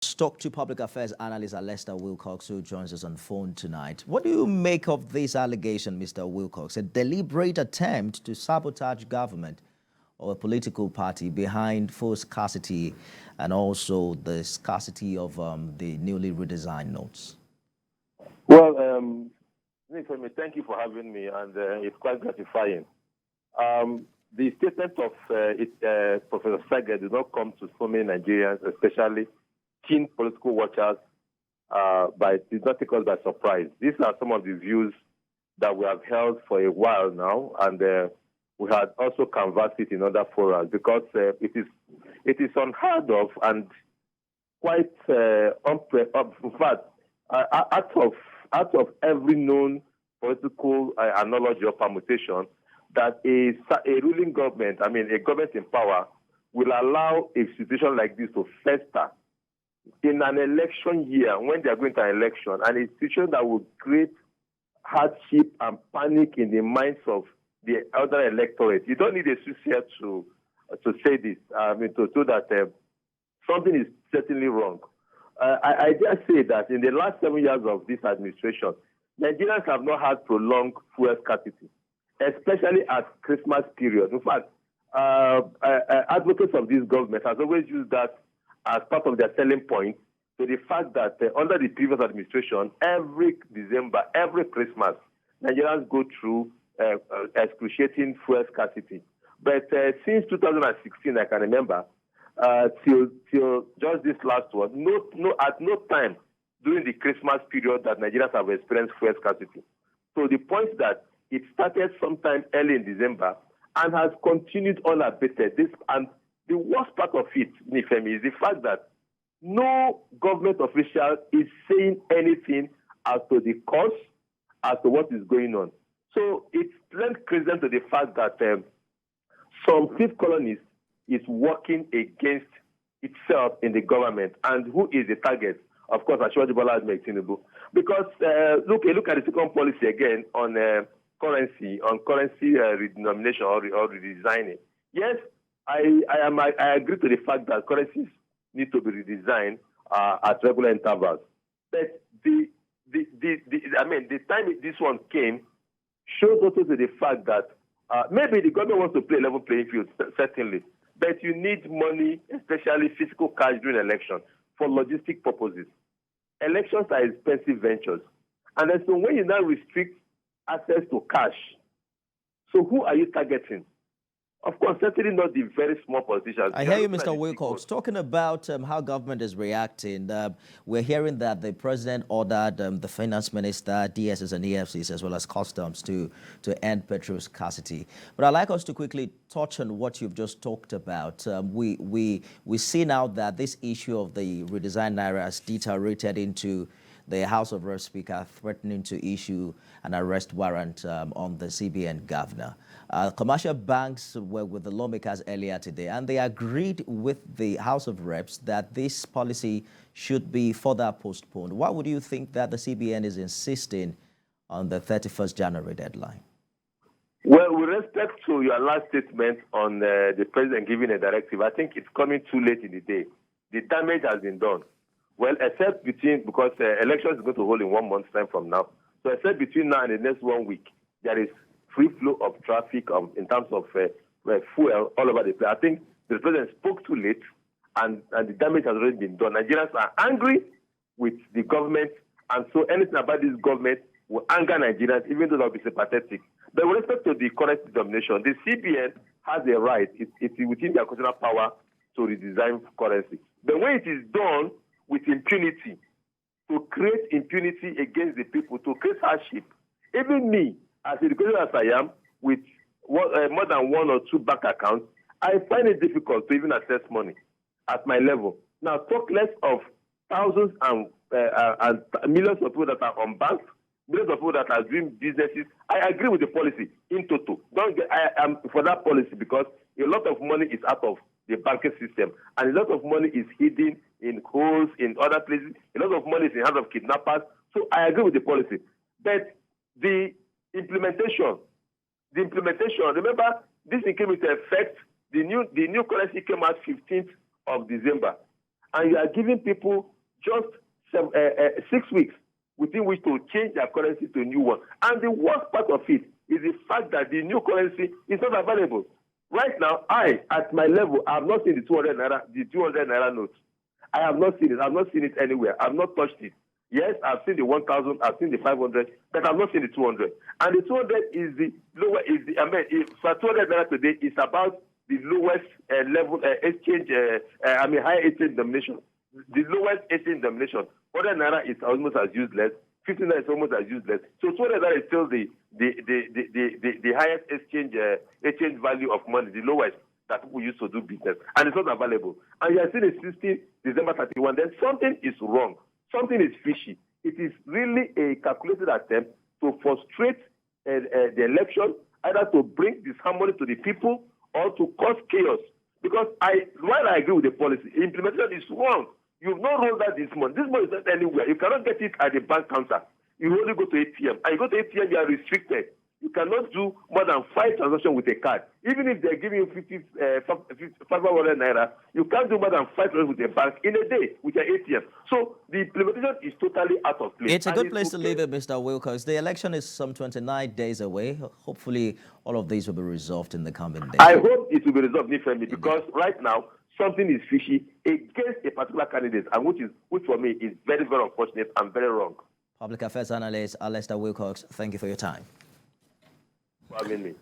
Talk to Public Affairs Analyst Alesta Wilcox, who joins us on phone tonight. What do you make of this allegation, Mr. Wilcox? A deliberate attempt to sabotage government or a political party behind full scarcity and also the scarcity of the newly redesigned notes? Well, thank you for having me, and it's quite gratifying. The statement of Professor Sager did not come to so many Nigerians, especially keen political watchers, did not take us by surprise. These are some of the views that we have held for a while now, and we had also canvassed it in other forums because it is unheard of and quite in fact, out of every known political analogy or permutation, that a ruling government, a government in power, will allow a situation like this to fester in an election year when they are going to an election, and a situation that will create hardship and panic in the minds of the other electorate. You don't need a soothsayer to say this. To show that something is certainly wrong. I dare say that in the last 7 years of this administration, Nigerians have not had prolonged fuel scarcity, especially at Christmas period. In fact, advocates of this government has always used that as part of their selling point to the fact that under the previous administration, every December, every Christmas, Nigerians go through excruciating fuel scarcity. But since 2016, I can remember, till just this last one, at no time during the Christmas period that Nigerians have experienced fuel scarcity. So the point that it started sometime early in December and has continued unabated. And the worst part of it, Nifemi, is the fact that no government official is saying anything as to the cause, as to what is going on. So it's lends credence to the fact that some fifth colonist is working against itself in the government. And who is the target? Of course, Asiwaju Bola, Ahmed Tinubu. Because look at the second policy again on currency redenomination or redesigning. Yes, I agree to the fact that currencies need to be redesigned at regular intervals. But the time this one came shows also to the fact that maybe the government wants to play a level playing field, certainly. But you need money, especially physical cash during election, for logistic purposes. Elections are expensive ventures. And then so when you now restrict access to cash, so who are you targeting? Of course, certainly not the very small politicians. I hear you, Mr. Wilcox. Talking about how government is reacting, we're hearing that the president ordered the finance minister, DSS and EFCs, as well as customs to end petrol scarcity. But I'd like us to quickly touch on what you've just talked about. We see now that this issue of the redesigned naira has deteriorated into the House of Reps Speaker threatening to issue an arrest warrant on the CBN governor. Commercial banks were with the lawmakers earlier today, and they agreed with the House of Reps that this policy should be further postponed. Why would you think that the CBN is insisting on the 31st January deadline? Well, with respect to your last statement on the president giving a directive, I think it's coming too late in the day. The damage has been done. Well, except because elections is going to hold in 1 month's time from now. So except between now and the next 1 week, there is free flow of traffic in terms of fuel all over the place. I think the president spoke too late, and the damage has already been done. Nigerians are angry with the government, and so anything about this government will anger Nigerians, even though they'll be sympathetic. But with respect to the currency denomination, the CBN has a right, it's within their constitutional power to redesign currency. But when it is done with impunity, to create impunity against the people, to create hardship. Even me, as educated as I am, with more than 1 or 2 bank accounts, I find it difficult to even access money at my level. Now, talk less of thousands and millions of people that are unbanked, millions of people that are doing businesses. I agree with the policy in total. I am for that policy because a lot of money is out of the banking system, and a lot of money is hidden in holes in other places. A lot of money is in the hands of kidnappers. So I agree with the policy. But the implementation, remember, this came into effect, the new currency came out 15th of December. and you are giving people just 6 weeks within which to change their currency to a new one. And the worst part of it is the fact that the new currency is not available. Right now, at my level, I have not seen the 200 naira notes. I have not seen it. I have not seen it anywhere. I have not touched it. Yes, I've seen the 1,000, I've seen the 500, but I've not seen the 200. And the 200 is the lower, for 200 naira today, it's about the lowest level exchange, higher exchange denomination. The lowest exchange denomination. 100 naira is almost as useless. 50 naira is almost as useless. So 200 naira is still the highest exchange value of money, the lowest that people used to do business, and it's not available. And you are seeing it 16 December 31. Then something is wrong. Something is fishy. It is really a calculated attempt to frustrate the election, either to bring disharmony to the people or to cause chaos. Because while I agree with the policy, implementation is wrong. You've not rolled out this money. This money is not anywhere. You cannot get it at the bank counter. You only go to ATM. And you go to ATM, you are restricted. You cannot do more than 5 transactions with a card. Even if they're giving you 500 naira, you can't do more than 5 transactions with a bank in a day with your ATM. So the implementation is totally out of place. It's a good place to leave it, Mr. Wilcox. The election is some 29 days away. Hopefully, all of these will be resolved in the coming days. I hope it will be resolved, Nifemi, because right now, something is fishy against a particular candidate, and which for me is very, very unfortunate and very wrong. Public Affairs Analyst Alesta Wilcox, thank you for your time. For having me.